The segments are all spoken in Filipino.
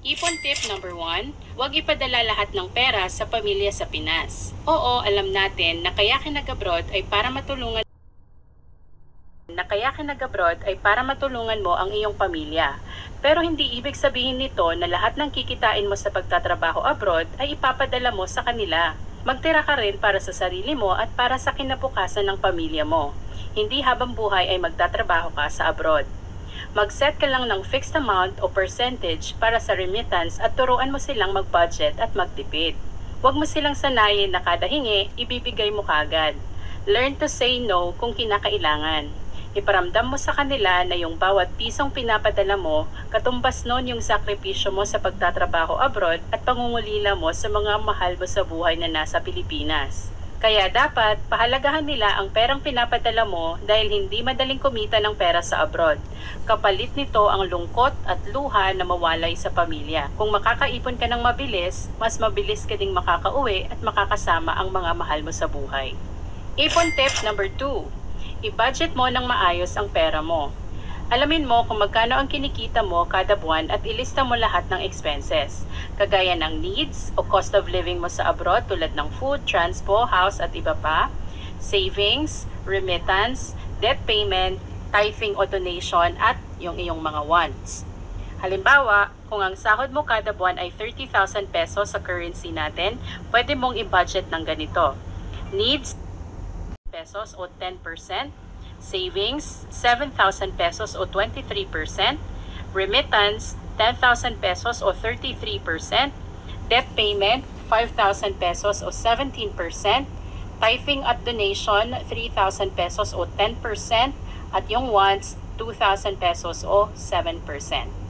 Ipon tip number 1, huwag ipadala lahat ng pera sa pamilya sa Pinas. Oo, alam natin na kaya ka nag-abroad ay para matulungan mo ang iyong pamilya. Pero hindi ibig sabihin nito na lahat ng kikitain mo sa pagtatrabaho abroad ay ipapadala mo sa kanila. Magtira ka rin para sa sarili mo at para sa kinabukasan ng pamilya mo. Hindi habang buhay ay magtatrabaho ka sa abroad. Mag-set ka lang ng fixed amount o percentage para sa remittance at turuan mo silang mag-budget at magtipid. Huwag mo silang sanayin na kada hingi, ibibigay mo kagad. Learn to say no kung kinakailangan. Iparamdam mo sa kanila na yung bawat pisong pinapadala mo, katumbas nun yung sakripisyo mo sa pagtatrabaho abroad at pangungulila mo sa mga mahal mo sa buhay na nasa Pilipinas. Kaya dapat, pahalagahan nila ang perang pinapadala mo dahil hindi madaling kumita ng pera sa abroad. Kapalit nito ang lungkot at luha na mawalay sa pamilya. Kung makakaipon ka ng mabilis, mas mabilis ka ding makakauwi at makakasama ang mga mahal mo sa buhay. Ipon tip number 2. I-budget mo ng maayos ang pera mo. Alamin mo kung magkano ang kinikita mo kada buwan at ilista mo lahat ng expenses, kagaya ng needs o cost of living mo sa abroad tulad ng food, transpo, house at iba pa, savings, remittance, debt payment, tithing o donation at yung iyong mga wants. Halimbawa, kung ang sahod mo kada buwan ay 30,000 pesos sa currency natin, pwede mong i-budget ng ganito. Needs, pesos o 10%, savings, 7,000 pesos o 23%, remittance, 10,000 pesos o 33%, debt payment, 5,000 pesos o 17%, tithing at donation, 3,000 pesos o 10%, at yung wants, 2,000 pesos o 7%.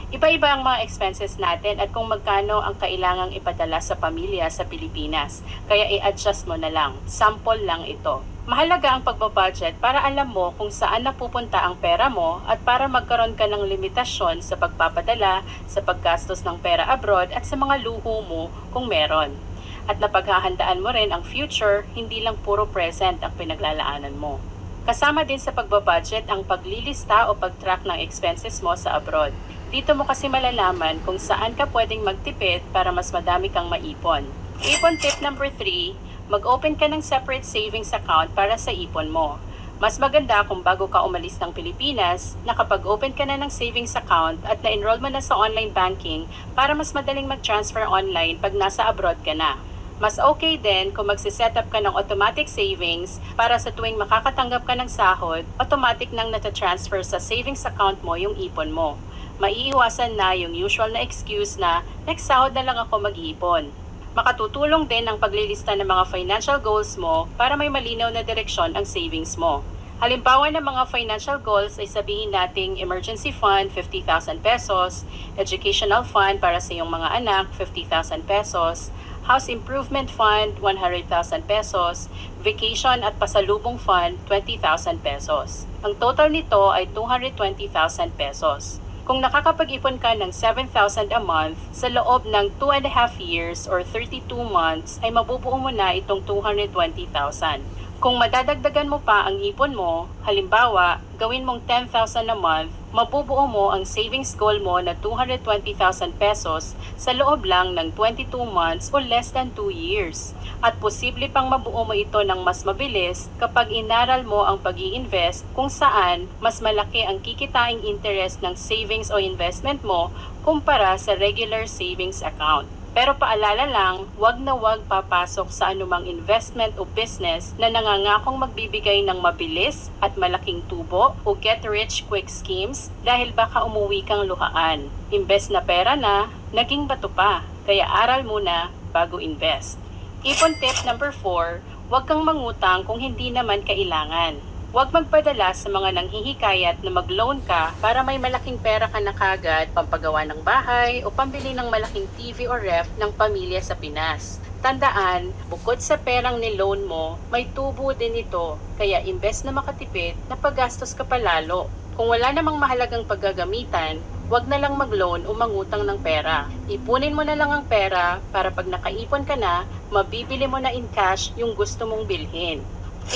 Iba-iba ang mga expenses natin at kung magkano ang kailangang ipadala sa pamilya sa Pilipinas. Kaya i-adjust mo na lang. Sample lang ito. Mahalaga ang pagbabudget para alam mo kung saan napupunta ang pera mo at para magkaroon ka ng limitasyon sa pagpapadala, sa paggastos ng pera abroad at sa mga luho mo kung meron. At napaghahandaan mo rin ang future, hindi lang puro present ang pinaglalaanan mo. Kasama din sa pagbabudget ang paglilista o pag-track ng expenses mo sa abroad. Dito mo kasi malalaman kung saan ka pwedeng magtipid para mas madami kang maipon. Ipon tip number 3, mag-open ka ng separate savings account para sa ipon mo. Mas maganda kung bago ka umalis ng Pilipinas, nakapag-open ka na ng savings account at na-enroll mo na sa online banking para mas madaling mag-transfer online pag nasa abroad ka na. Mas okay din kung magsiset up ka ng automatic savings para sa tuwing makakatanggap ka ng sahod, automatic nang nata-transfer sa savings account mo yung ipon mo. Maiiwasan na yung usual na excuse na next sahod na lang ako mag-iipon. Makatutulong din ang paglilista ng mga financial goals mo para may malinaw na direksyon ang savings mo. Halimbawa ng mga financial goals ay sabihin nating emergency fund 50,000 pesos, educational fund para sa iyong mga anak 50,000 pesos, house improvement fund 100,000 pesos, vacation at pasalubong fund 20,000 pesos. Ang total nito ay 220,000 pesos. Kung nakakapag-ipon ka ng 7,000 a month, sa loob ng 2.5 years or 32 months ay mabubuo mo na itong 220,000. Kung madadagdagan mo pa ang ipon mo, halimbawa, gawin mong 10,000 a month, mabubuo mo ang savings goal mo na 220,000 pesos sa loob lang ng 22 months o less than 2 years. At posible pang mabuo mo ito ng mas mabilis kapag inaral mo ang pag-i-invest kung saan mas malaki ang kikitaing interest ng savings o investment mo kumpara sa regular savings account. Pero paalala lang, wag na wag papasok sa anumang investment o business na nangangakong magbibigay ng mabilis at malaking tubo o get rich quick schemes dahil baka umuwi kang luhaan. Imbes na pera na, naging bato pa. Kaya aral muna bago invest. Ipon tip number 4, wag kang mangutang kung hindi naman kailangan. Huwag magpadala sa mga nanghihikayat na mag-loan ka para may malaking pera ka na kagad, pampagawa ng bahay o pambili ng malaking TV o ref ng pamilya sa Pinas. Tandaan, bukod sa perang ni-loan mo, may tubo din ito. Kaya imbes na makatipid, napagastos ka palalo. Kung wala namang mahalagang paggagamitan, huwag na lang mag-loan o mangutang ng pera. Ipunin mo na lang ang pera para pag nakaipon ka na, mabibili mo na in cash yung gusto mong bilhin.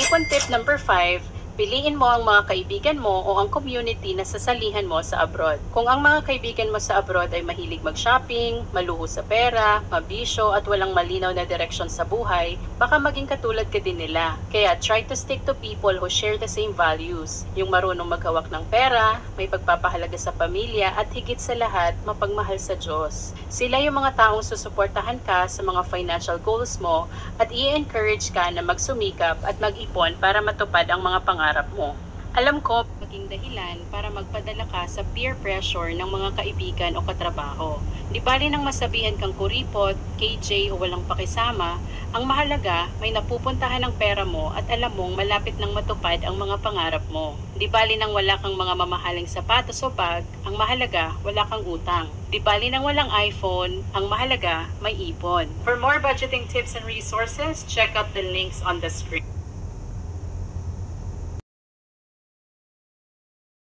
Ipon tip number 5, Piliin mo ang mga kaibigan mo o ang community na sasalihan mo sa abroad. Kung ang mga kaibigan mo sa abroad ay mahilig mag-shopping, maluho sa pera, mabisyo at walang malinaw na direksyon sa buhay, baka maging katulad ka din nila. Kaya try to stick to people who share the same values. Yung marunong maghawak ng pera, may pagpapahalaga sa pamilya at higit sa lahat, mapagmahal sa Diyos. Sila yung mga taong susuportahan ka sa mga financial goals mo at i-encourage ka na magsumikap at mag-ipon para matupad ang mga pangarap mo. Alam ko, maging dahilan para magpadala ka sa peer pressure ng mga kaibigan o katrabaho. Di bali nang masabihan kang kuripot, KJ o walang pakisama, ang mahalaga may napupuntahan ang pera mo at alam mong malapit nang matupad ang mga pangarap mo. Di bali nang wala kang mga mamahaling sapatos o bag, ang mahalaga wala kang utang. Di bali nang walang iPhone, ang mahalaga may ipon. For more budgeting tips and resources, check out the links on the screen.